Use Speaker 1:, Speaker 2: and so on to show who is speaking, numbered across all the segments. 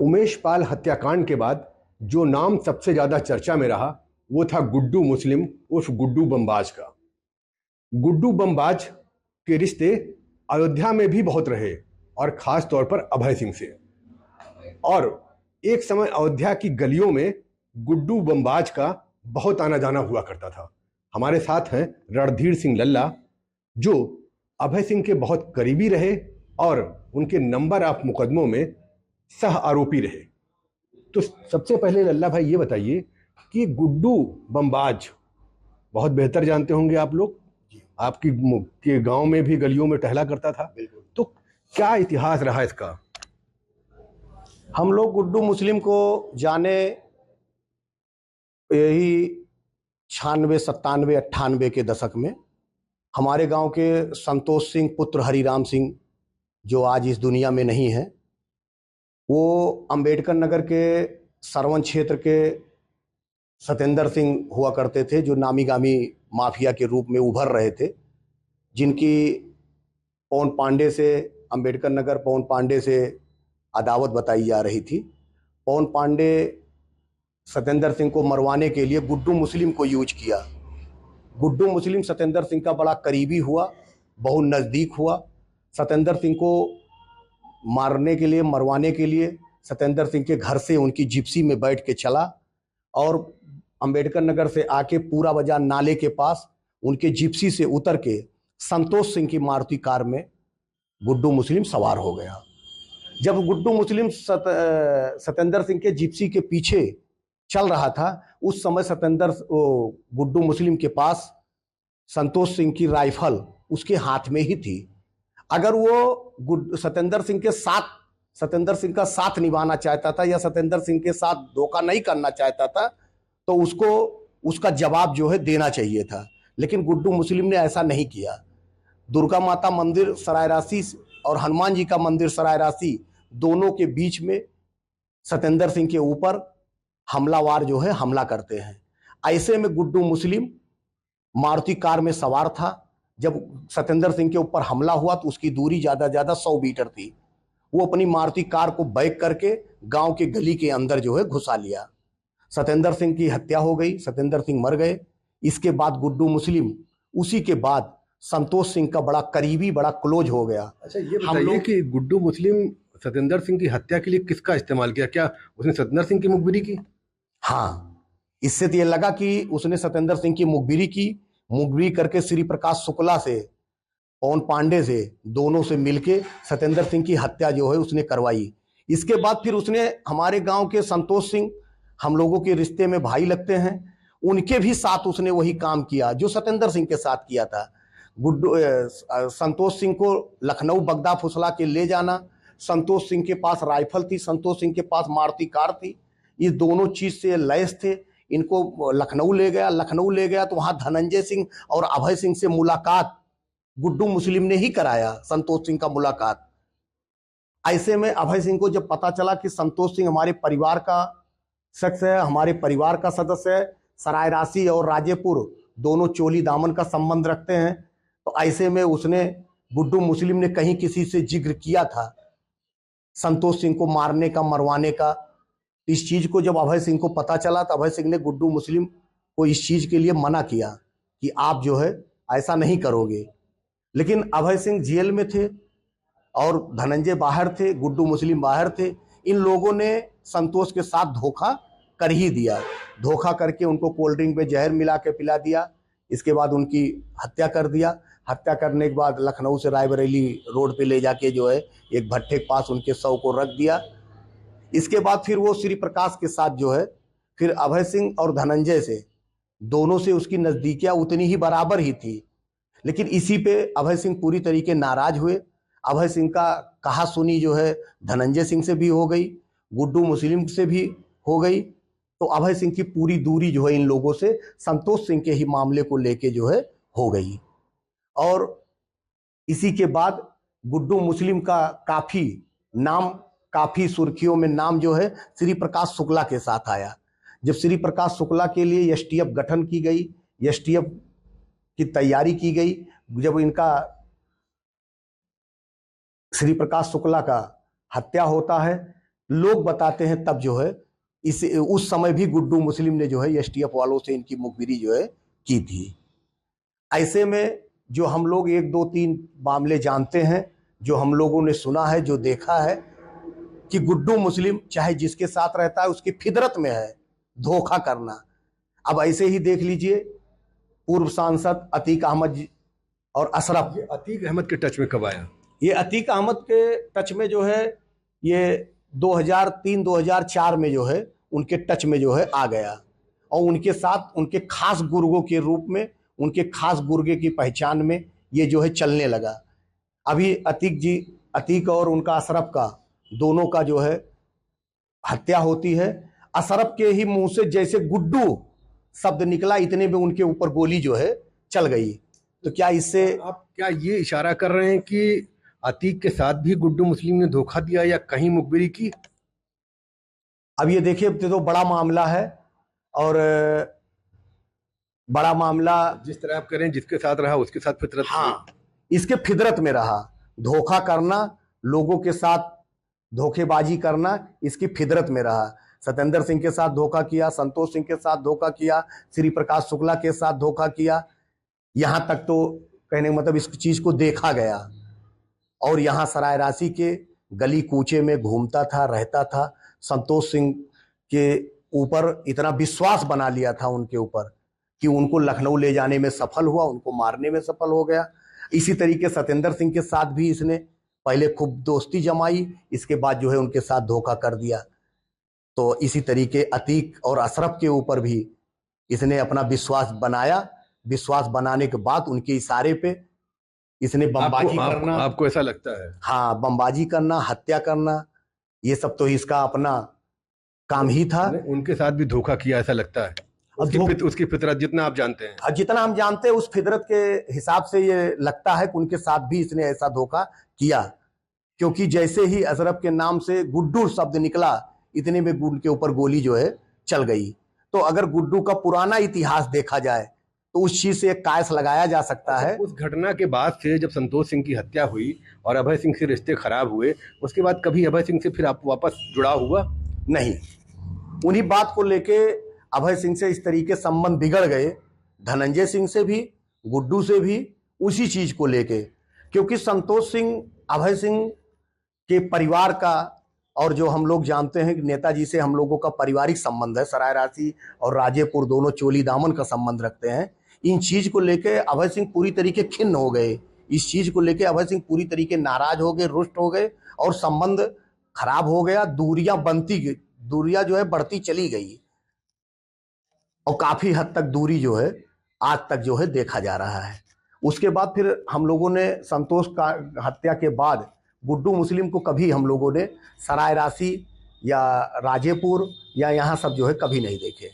Speaker 1: उमेश पाल हत्याकांड के बाद जो नाम सबसे ज्यादा चर्चा में रहा वो था गुड्डू मुस्लिम उर्फ गुड्डू बमबाज का। गुड्डू बमबाज के रिश्ते अयोध्या में भी बहुत रहे और खास तौर पर अभय सिंह से। और एक समय अयोध्या की गलियों में गुड्डू बमबाज का बहुत आना जाना हुआ करता था। हमारे साथ हैं रणधीर सिंह लल्ला, जो अभय सिंह के बहुत करीबी रहे और उनके नंबर ऑफ मुकदमों में सह आरोपी रहे। तो सबसे पहले लल्ला भाई ये बताइए कि गुड्डू बमबाज बहुत बेहतर जानते होंगे आप लोग, आपकी के गांव में भी गलियों में टहला करता था, तो क्या इतिहास रहा इसका?
Speaker 2: हम लोग गुड्डू मुस्लिम को जाने यही 96, 97, 98 के दशक में। हमारे गांव के संतोष सिंह पुत्र हरिराम सिंह, जो आज इस दुनिया में नहीं है, वो अंबेडकर नगर के सरवन क्षेत्र के सतेंद्र सिंह हुआ करते थे, जो नामी गामी माफिया के रूप में उभर रहे थे, जिनकी पवन पांडे से, अंबेडकर नगर पवन पांडे से अदावत बताई जा रही थी। पवन पांडे सतेंद्र सिंह को मरवाने के लिए गुड्डू मुस्लिम को यूज किया। गुड्डू मुस्लिम सतेंद्र सिंह का बड़ा करीबी हुआ, बहुत नज़दीक हुआ। सतेंद्र सिंह को मारने के लिए, मरवाने के लिए सतेंद्र सिंह के घर से उनकी जिप्सी में बैठ के चला और अंबेडकर नगर से आके पूरा बाजार नाले के पास उनके जिप्सी से उतर के संतोष सिंह की मारुति कार में गुड्डू मुस्लिम सवार हो गया। जब गुड्डू मुस्लिम सतेंद्र सिंह के जिप्सी के पीछे चल रहा था, उस समय गुड्डू मुस्लिम के पास संतोष सिंह की राइफल उसके हाथ में ही थी। अगर वो सतेंद्र सिंह का साथ निभाना चाहता था या सतेंद्र सिंह के साथ धोखा नहीं करना चाहता था, तो उसको उसका जवाब जो है देना चाहिए था, लेकिन गुड्डू मुस्लिम ने ऐसा नहीं किया। दुर्गा माता मंदिर सरायरासी और हनुमान जी का मंदिर सरायरासी दोनों के बीच में सतेंद्र सिंह के ऊपर हमलावार जो है हमला करते हैं। ऐसे में गुड्डू मुस्लिम मारुति कार में सवार था। जब सतेंद्र सिंह के ऊपर हमला हुआ तो उसकी दूरी ज्यादा 100 मीटर थी। वो अपनी मारुति कार को बैक करके गांव के गली के अंदर जो है घुसा लिया। सतेंद्र सिंह की हत्या हो गई, सतेंद्र सिंह मर गए। इसके बाद गुड्डू मुस्लिम उसी के बाद संतोष सिंह का बड़ा करीबी, बड़ा क्लोज हो गया।
Speaker 1: अच्छा, ये बताइए कि गुड्डू मुस्लिम सतेंद्र सिंह की हत्या के लिए किसका इस्तेमाल किया? क्या उसने सतेंद्र सिंह की मुखबिरी की?
Speaker 2: हाँ, इससे तो ये लगा कि उसने सतेंद्र सिंह की मुखबिरी की। मुखबिरी करके श्री प्रकाश शुक्ला से, पवन पांडे से, दोनों से मिलके सतेंद्र सिंह की हत्या जो है उसने करवाई। इसके बाद फिर उसने हमारे गांव के संतोष सिंह, हम लोगों के रिश्ते में भाई लगते हैं, उनके भी साथ उसने वही काम किया जो सतेंद्र सिंह के साथ किया था। संतोष सिंह को लखनऊ बगदा फुसला के ले जाना, संतोष सिंह के पास राइफल थी, संतोष सिंह के पास मारुति कार थी, ये दोनों चीज से लैस थे। इनको लखनऊ ले गया तो वहां धनंजय सिंह और अभय सिंह से मुलाकात गुड्डू मुस्लिम ने ही कराया, संतोष सिंह का मुलाकात। ऐसे में अभय सिंह को जब पता चला कि संतोष सिंह हमारे परिवार का शख्स है, हमारे परिवार का सदस्य है, सरायरासी और राजेपुर दोनों चोली दामन का संबंध रखते हैं, तो ऐसे में उसने, गुड्डू मुस्लिम ने कहीं किसी से जिक्र किया था संतोष सिंह को मारने का, मरवाने का। इस चीज को जब अभय सिंह को पता चला तो अभय सिंह ने गुड्डू मुस्लिम को इस चीज के लिए मना किया कि आप जो है ऐसा नहीं करोगे। लेकिन अभय सिंह जेल में थे और धनंजय बाहर थे, गुड्डू मुस्लिम बाहर थे। इन लोगों ने संतोष के साथ धोखा कर ही दिया। धोखा करके उनको कोल्ड ड्रिंक में जहर मिला के पिला दिया। इसके बाद उनकी हत्या कर दिया। हत्या करने के बाद लखनऊ से रायबरेली रोड पे ले जाके जो है एक भट्ठे के पास उनके शव को रख दिया। इसके बाद फिर वो श्री प्रकाश के साथ जो है, फिर अभय सिंह और धनंजय से, दोनों से उसकी नजदीकियां उतनी ही बराबर ही थी। लेकिन इसी पे अभय सिंह पूरी तरीके नाराज हुए। अभय सिंह का कहा सुनी जो है धनंजय सिंह से भी हो गई, गुड्डू मुस्लिम से भी हो गई। तो अभय सिंह की पूरी दूरी जो है इन लोगों से संतोष सिंह के ही मामले को लेके जो है हो गई। और इसी के बाद गुड्डू मुस्लिम का काफी सुर्खियों में नाम जो है श्री प्रकाश शुक्ला के साथ आया। जब श्री प्रकाश शुक्ला के लिए एसटीएफ गठन की गई, एसटीएफ की तैयारी की गई, जब इनका श्री प्रकाश शुक्ला का हत्या होता है लोग बताते हैं तब जो है उस समय भी गुड्डू मुस्लिम ने जो है एसटीएफ वालों से इनकी मुखबिरी जो है की थी। ऐसे में जो हम लोग 1-2-3 मामले जानते हैं, जो हम लोगों ने सुना है, जो देखा है कि गुड्डू मुस्लिम चाहे जिसके साथ रहता है उसकी फितरत में है धोखा करना। अब ऐसे ही देख लीजिए पूर्व सांसद अतीक अहमद और अशरफ।
Speaker 1: ये अतीक अहमद के टच में कब आया?
Speaker 2: ये अतीक अहमद के टच में जो है ये 2003-2004 में जो है उनके टच में जो है आ गया, और उनके साथ उनके खास गुर्गों के रूप में, उनके खास गुर्गे की पहचान में ये जो है चलने लगा। अभी अतीक और उनका अशरफ का दोनों का जो है हत्या होती है। अशरफ के ही मुंह से जैसे गुड्डू शब्द निकला, इतने में उनके ऊपर गोली जो है चल गई। तो क्या इससे
Speaker 1: आप क्या ये इशारा कर रहे हैं कि अतीक के साथ भी गुड्डू मुस्लिम ने धोखा दिया या कहीं मुखबिरी की?
Speaker 2: अब ये देखिए, तो बड़ा मामला है, और बड़ा मामला
Speaker 1: जिस तरह आप कह रहे हैं जिसके साथ रहा उसके साथ फितरत।
Speaker 2: हाँ, इसके फितरत में रहा। धोखा करना, लोगों के साथ धोखेबाजी करना इसकी फितरत में रहा। सत्येंद्र सिंह के साथ धोखा किया, संतोष सिंह के साथ धोखा किया, श्री प्रकाश शुक्ला के साथ धोखा किया, यहाँ तक तो कहने का मतलब इस चीज को देखा गया। और यहाँ सरायरासी के गली कूचे में घूमता था, रहता था। संतोष सिंह के ऊपर इतना विश्वास बना लिया था उनके ऊपर कि उनको लखनऊ ले जाने में सफल हुआ, उनको मारने में सफल हो गया। इसी तरीके सत्येंद्र सिंह के साथ भी इसने पहले खूब दोस्ती जमाई, इसके बाद जो है उनके साथ धोखा कर दिया। तो इसी तरीके अतीक और अशरफ के ऊपर भी इसने अपना विश्वास बनाया। विश्वास बनाने के बाद उनके इशारे पे इसने बमबाजी करना।
Speaker 1: आपको ऐसा लगता है?
Speaker 2: हाँ, बमबाजी करना, हत्या करना, ये सब तो इसका अपना काम ही था।
Speaker 1: उनके साथ भी धोखा किया ऐसा लगता है? उसकी फितरत जितना आप जानते हैं,
Speaker 2: जितना हम जानते हैं उस फितरत के हिसाब से ये लगता है कि उनके साथ भी इसने ऐसा धोखा किया, क्योंकि जैसे ही अशरफ के नाम से गुड्डू शब्द निकला, इतने में उनके ऊपर गोली जो है चल गई। तो अगर गुड्डू का पुराना इतिहास देखा जाए तो उस चीज से एक कायस लगाया जा सकता है।
Speaker 1: उस घटना के बाद से जब संतोष सिंह की हत्या हुई और अभय सिंह से रिश्ते खराब हुए, उसके बाद कभी अभय सिंह से फिर आप वापस जुड़ा हुआ?
Speaker 2: नहीं, उन्हीं बात को लेके अभय सिंह से इस तरीके संबंध बिगड़ गए, धनंजय सिंह से भी, गुड्डू से भी, उसी चीज को लेके। क्योंकि संतोष सिंह अभय सिंह के परिवार का, और जो हम लोग जानते हैं कि नेताजी से हम लोगों का पारिवारिक संबंध है, सरायरासी और राजेपुर दोनों चोली दामन का संबंध रखते हैं। इन चीज को लेके अभय सिंह पूरी तरीके खिन्न हो गए। इस चीज को लेके अभय सिंह पूरी तरीके नाराज हो गए, रुष्ट हो गए, और संबंध खराब हो गया। दूरियां जो है बढ़ती चली गई, और काफी हद तक दूरी जो है आज तक जो है देखा जा रहा है। उसके बाद फिर हम लोगों ने संतोष का हत्या के बाद गुड्डू मुस्लिम को कभी हम लोगों ने सरायरासी या राजेपुर या यहाँ सब जो है कभी नहीं देखे,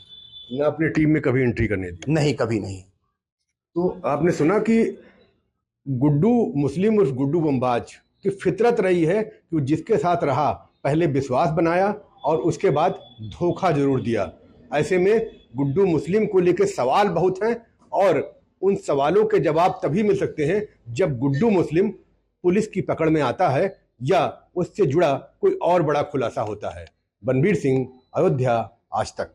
Speaker 1: ना अपनी टीम में कभी एंट्री करने दी?
Speaker 2: नहीं, कभी नहीं।
Speaker 1: तो आपने सुना कि गुड्डू मुस्लिम उर्फ गुड्डू बमबाज की फितरत रही है कि जिसके साथ रहा पहले विश्वास बनाया और उसके बाद धोखा जरूर दिया। ऐसे में गुड्डू मुस्लिम को लेकर सवाल बहुत हैं, और उन सवालों के जवाब तभी मिल सकते हैं जब गुड्डू मुस्लिम पुलिस की पकड़ में आता है या उससे जुड़ा कोई और बड़ा खुलासा होता है। बनबीर सिंह, अयोध्या, आज तक।